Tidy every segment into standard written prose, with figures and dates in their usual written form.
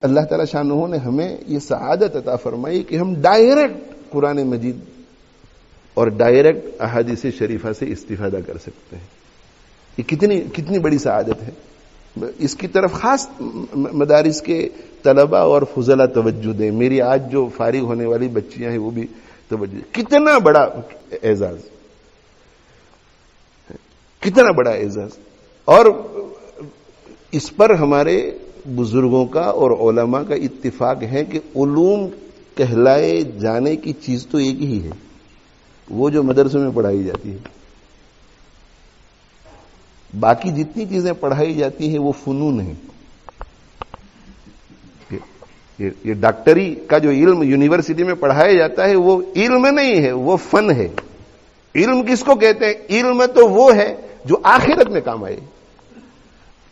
اللہ تعالیٰ شانہ نے ہمیں یہ سعادت عطا فرمائی کہ ہم ڈائریکٹ قرآن مجید اور ڈائریکٹ احادیث شریفہ سے استفادہ کر سکتے ہیں. یہ کتنی بڑی سعادت ہے. اس کی طرف خاص مدارس کے طلبہ اور فضلہ توجہ دیں. میری آج جو فارغ ہونے والی بچیاں ہیں وہ بھی توجہ. کتنا بڑا اعزاز، کتنا بڑا اعزاز. اور اس پر ہمارے بزرگوں کا اور علماء کا اتفاق ہے کہ علوم کہلائے جانے کی چیز تو ایک ہی ہے، وہ جو مدرسوں میں پڑھائی جاتی ہے. باقی جتنی چیزیں پڑھائی جاتی ہیں وہ فنون ہیں. یہ ڈاکٹری کا جو علم یونیورسٹی میں پڑھایا جاتا ہے وہ علم نہیں ہے، وہ فن ہے. علم کس کو کہتے ہیں؟ علم تو وہ ہے جو آخرت میں کام آئے.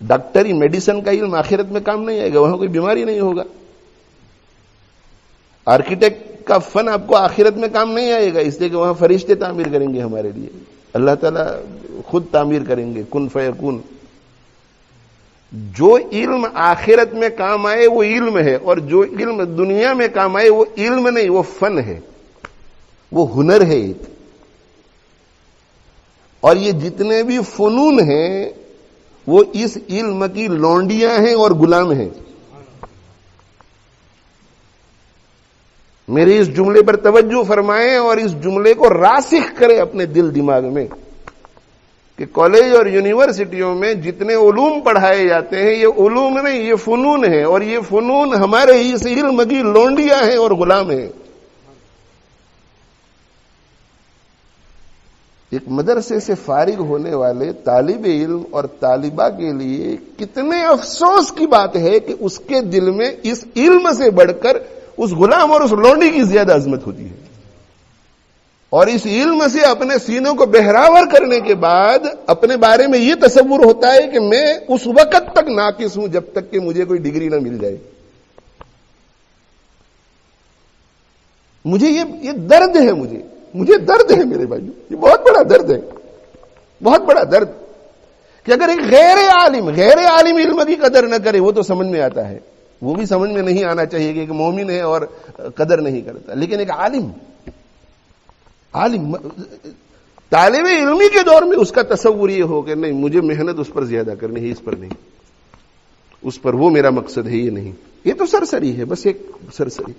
ڈاکٹری میڈیسن کا علم آخرت میں کام نہیں آئے گا، وہاں کوئی بیماری نہیں ہوگا. آرکیٹیکٹ کا فن آپ کو آخرت میں کام نہیں آئے گا، اس لیے کہ وہاں فرشتے تعمیر کریں گے ہمارے لیے. اللہ تعالیٰ خود تعمیر کریں گے، کن فیکون. جو علم آخرت میں کام آئے وہ علم ہے، اور جو علم دنیا میں کام آئے وہ علم نہیں، وہ فن ہے، وہ ہنر ہے ایک. اور یہ جتنے بھی فنون ہیں وہ اس علم کی لونڈیاں ہیں اور غلام ہیں. میرے اس جملے پر توجہ فرمائیں اور اس جملے کو راسخ کریں اپنے دل دماغ میں کہ کالج اور یونیورسٹیوں میں جتنے علوم پڑھائے جاتے ہیں یہ علوم نہیں، یہ فنون ہیں، اور یہ فنون ہمارے اس علم کی لونڈیاں ہیں اور غلام ہیں. ایک مدرسے سے فارغ ہونے والے طالب علم اور طالبہ کے لیے کتنے افسوس کی بات ہے کہ اس کے دل میں اس علم سے بڑھ کر اس غلام اور اس لونڈی کی زیادہ عظمت ہوتی ہے. اور اس علم سے اپنے سینوں کو بہراور کرنے کے بعد اپنے بارے میں یہ تصور ہوتا ہے کہ میں اس وقت تک ناقص ہوں جب تک کہ مجھے کوئی ڈگری نہ مل جائے. مجھے یہ درد ہے، مجھے درد ہے میرے بھائیو، یہ بہت بڑا درد ہے، بہت بڑا درد کہ اگر ایک غیر عالم علم کی قدر نہ کرے. وہ تو سمجھ میں آتا ہے، وہ بھی سمجھ میں نہیں آنا چاہیے کہ ایک مومن ہے اور قدر نہیں کرتا. لیکن ایک عالم طالب علمی کے دور میں اس کا تصور یہ ہو کہ نہیں، مجھے محنت اس پر زیادہ کرنی ہے، اس پر نہیں، اس پر وہ میرا مقصد ہے، یہ نہیں. یہ تو سرسری ہے، بس ایک سرسری.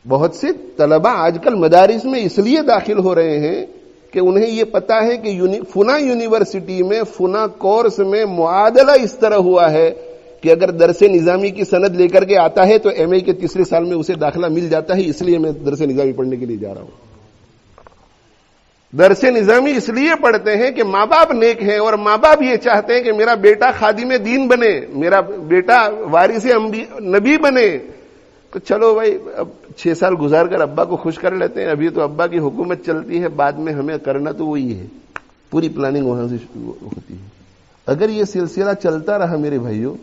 بہت سے طلبہ آج کل مدارس میں اس لیے داخل ہو رہے ہیں کہ انہیں یہ پتا ہے کہ فنا یونیورسٹی میں فنا کورس میں معادلہ اس طرح ہوا ہے کہ اگر درس نظامی کی سند لے کر کے آتا ہے تو ایم اے کے تیسرے سال میں اسے داخلہ مل جاتا ہے، اس لیے میں درس نظامی پڑھنے کے لیے جا رہا ہوں. درس نظامی اس لیے پڑھتے ہیں کہ ماں باپ نیک ہیں اور ماں باپ یہ چاہتے ہیں کہ میرا بیٹا خادم دین بنے، میرا بیٹا وارث نبی بنے. تو چلو بھائی اب 6 سال گزار کر ابا کو خوش کر لیتے ہیں، ابھی تو ابا کی حکومت چلتی ہے، بعد میں ہمیں کرنا تو وہی ہے. پوری پلاننگ وہاں سے شروع ہوتی ہے. اگر یہ سلسلہ چلتا رہا میرے بھائیوں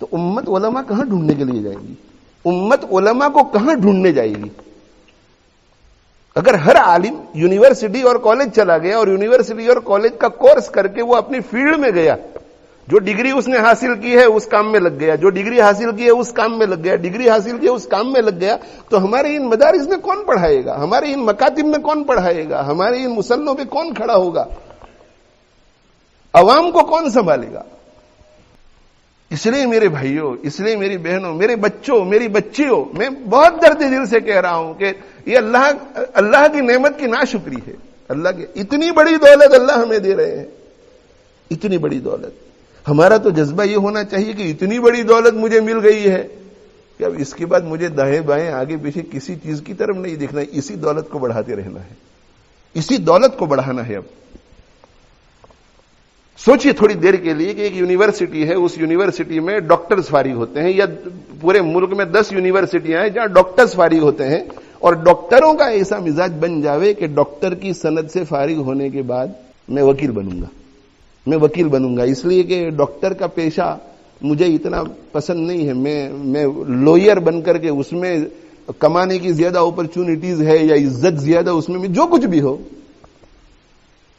تو امت علماء کہاں ڈھونڈنے کے لیے جائیں گی؟ امت علماء کو کہاں ڈھونڈنے جائے گی؟ اگر ہر عالم یونیورسٹی اور کالج چلا گیا اور یونیورسٹی اور کالج کا کورس کر کے وہ اپنی فیلڈ میں گیا، جو ڈگری اس نے حاصل کی ہے اس کام میں لگ گیا، جو ڈگری حاصل کی ہے اس کام میں لگ گیا، ڈگری حاصل کی ہے اس کام میں لگ گیا، تو ہمارے ان مدارس میں کون پڑھائے گا؟ ہمارے ان مکاتب میں کون پڑھائے گا؟ ہمارے ان مصلوں پہ کون کھڑا ہوگا؟ عوام کو کون سنبھالے گا؟ اس لیے میرے بھائیوں، اس لیے میری بہنوں، میرے بچوں، میری بچیوں، میں بہت درد دل سے کہہ رہا ہوں کہ یہ اللہ کی نعمت کی ناشکری ہے. اللہ کی اتنی بڑی دولت اللہ ہمیں دے رہے ہیں، اتنی بڑی دولت. ہمارا تو جذبہ یہ ہونا چاہیے کہ اتنی بڑی دولت مجھے مل گئی ہے کہ اب اس کے بعد مجھے دائیں بائیں آگے پیچھے کسی چیز کی طرف نہیں دیکھنا ہے، اسی دولت کو بڑھاتے رہنا ہے، اسی دولت کو بڑھانا ہے. اب سوچئے تھوڑی دیر کے لیے کہ ایک یونیورسٹی ہے، اس یونیورسٹی میں ڈاکٹرز فارغ ہوتے ہیں، یا پورے ملک میں 10 یونیورسٹیاں ہیں جہاں ڈاکٹرز فارغ ہوتے ہیں، اور ڈاکٹروں کا ایسا مزاج بن جاوے کہ ڈاکٹر کی سند سے فارغ ہونے کے بعد میں وکیل بنوں گا، اس لیے کہ ڈاکٹر کا پیشہ مجھے اتنا پسند نہیں ہے، میں لوئر بن کر کے اس میں کمانے کی زیادہ اپرچونٹیز ہے یا عزت زیادہ اس میں جو کچھ بھی ہو.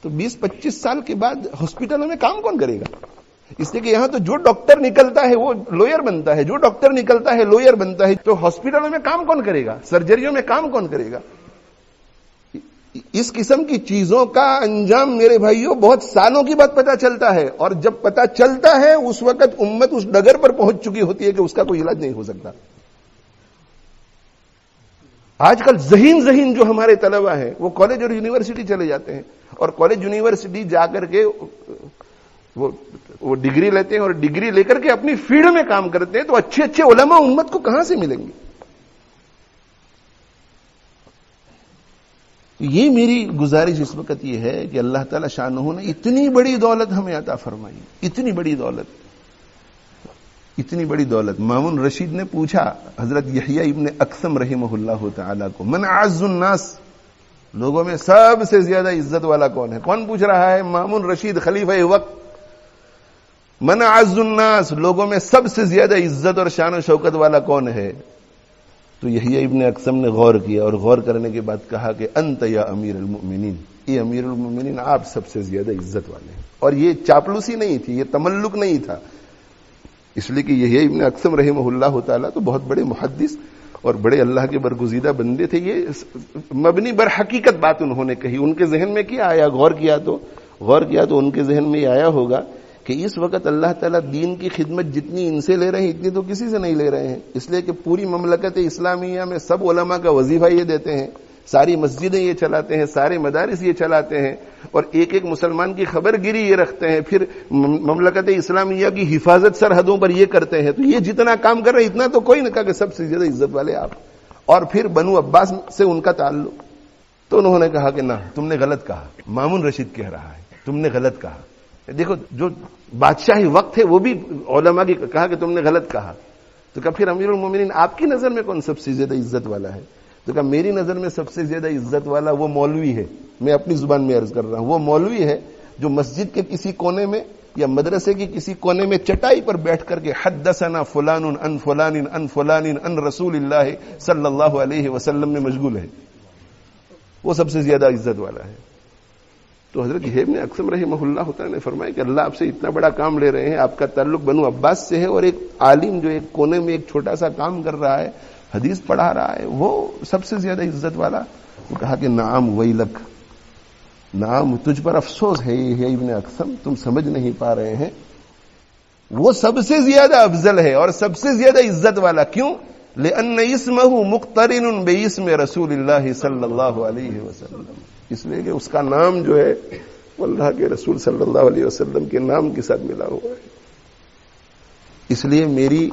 تو 20-25 سال کے بعد ہاسپٹلوں میں کام کون کرے گا؟ اس لیے کہ یہاں تو جو ڈاکٹر نکلتا ہے وہ لوئر بنتا ہے، جو ڈاکٹر نکلتا ہے لوئر بنتا ہے، تو ہاسپٹلوں میں کام کون کرے گا؟ سرجریوں میں کام کون کرے گا؟ اس قسم کی چیزوں کا انجام میرے بھائیوں بہت سالوں کی بعد پتہ چلتا ہے، اور جب پتہ چلتا ہے اس وقت امت اس ڈگر پر پہنچ چکی ہوتی ہے کہ اس کا کوئی علاج نہیں ہو سکتا۔ آج کل ذہین جو ہمارے طلبہ ہیں وہ کالج اور یونیورسٹی چلے جاتے ہیں، اور کالج یونیورسٹی جا کر کے وہ ڈگری لیتے ہیں، اور ڈگری لے کر کے اپنی فیلڈ میں کام کرتے ہیں، تو اچھے علماء امت کو کہاں سے ملیں گے؟ یہ میری گزارش اس وقت یہ ہے کہ اللہ تعالی شانہ نے اتنی بڑی دولت ہمیں عطا فرمائی، اتنی بڑی دولت۔ مامون رشید نے پوچھا حضرت یحییٰ ابن اقسم رحمہ اللہ تعالی کو، من اعز الناس، لوگوں میں سب سے زیادہ عزت والا کون ہے؟ کون پوچھ رہا ہے؟ مامون رشید خلیفہ وقت۔ من اعز الناس، لوگوں میں سب سے زیادہ عزت اور شان و شوکت والا کون ہے؟ تو یحییٰ ابن اقسم نے غور کیا، اور غور کرنے کے بعد کہا کہ انت یا امیر المؤمنین، یہ امیر المؤمنین آپ سب سے زیادہ عزت والے ہیں۔ اور یہ چاپلوسی نہیں تھی، یہ تملق نہیں تھا، اس لیے کہ یحییٰ ابن اقسم رحمہ اللہ تعالیٰ تو بہت بڑے محدث اور بڑے اللہ کے برگزیدہ بندے تھے۔ یہ مبنی بر حقیقت بات انہوں نے کہی، ان کے ذہن میں کیا آیا؟ غور کیا تو ان کے ذہن میں یہ آیا ہوگا کہ اس وقت اللہ تعالیٰ دین کی خدمت جتنی ان سے لے رہے ہیں اتنی تو کسی سے نہیں لے رہے ہیں، اس لیے کہ پوری مملکت اسلامیہ میں سب علماء کا وظیفہ یہ دیتے ہیں، ساری مسجدیں یہ چلاتے ہیں، سارے مدارس یہ چلاتے ہیں، اور ایک مسلمان کی خبر گیری یہ رکھتے ہیں، پھر مملکت اسلامیہ کی حفاظت سرحدوں پر یہ کرتے ہیں۔ تو یہ جتنا کام کر رہے ہیں اتنا تو کوئی نہ کہا کہ سب سے زیادہ عزت والے آپ، اور پھر بنو عباس سے ان کا تعلق۔ تو انہوں نے کہا کہ نہ، تم نے غلط کہا، مامون رشید کہہ رہا ہے تم نے غلط کہا۔ دیکھو جو بادشاہی وقت ہے وہ بھی علماء کی کہا کہ تم نے غلط کہا، تو کہا پھر امیر المومنین آپ کی نظر میں کون سب سے زیادہ عزت والا ہے؟ تو کہا میری نظر میں سب سے زیادہ عزت والا وہ مولوی ہے، میں اپنی زبان میں عرض کر رہا ہوں، وہ مولوی ہے جو مسجد کے کسی کونے میں یا مدرسے کے کسی کونے میں چٹائی پر بیٹھ کر کے حدثنا فلان عن فلان عن فلان عن رسول اللہ صلی اللہ علیہ وسلم میں مشغول ہے، وہ سب سے زیادہ عزت والا ہے۔ تو حضرت یحییٰ ابن اقسم رحمہ اللہ تعالیٰ نے فرمایا کہ اللہ آپ سے اتنا بڑا کام لے رہے ہیں، آپ کا تعلق بنو عباس سے ہے، اور ایک عالم جو ایک کونے میں ایک چھوٹا سا کام کر رہا ہے، حدیث پڑھا رہا ہے، وہ سب سے زیادہ عزت والا۔ تو کہا کہ نعم ویلک، نعم تجھ پر افسوس ہے یحییٰ ابن اقسم، تم سمجھ نہیں پا رہے ہیں، وہ سب سے زیادہ افضل ہے اور سب سے زیادہ عزت والا۔ کیوں؟ لأن اسمہ مقترن باسم رسول اللہ صلی اللہ علیہ وسلم، اس لیے کہ اس کا نام جو ہے وہ اللہ کے رسول صلی اللہ علیہ وسلم کے نام کے ساتھ ملا ہوا ہے۔ اس لیے میری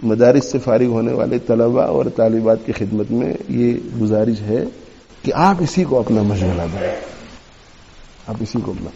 مدارس سے فارغ ہونے والے طلباء اور طالبات کی خدمت میں یہ گزارش ہے کہ آپ اسی کو اپنا مشغلہ بنائیں، آپ اسی کو اپنا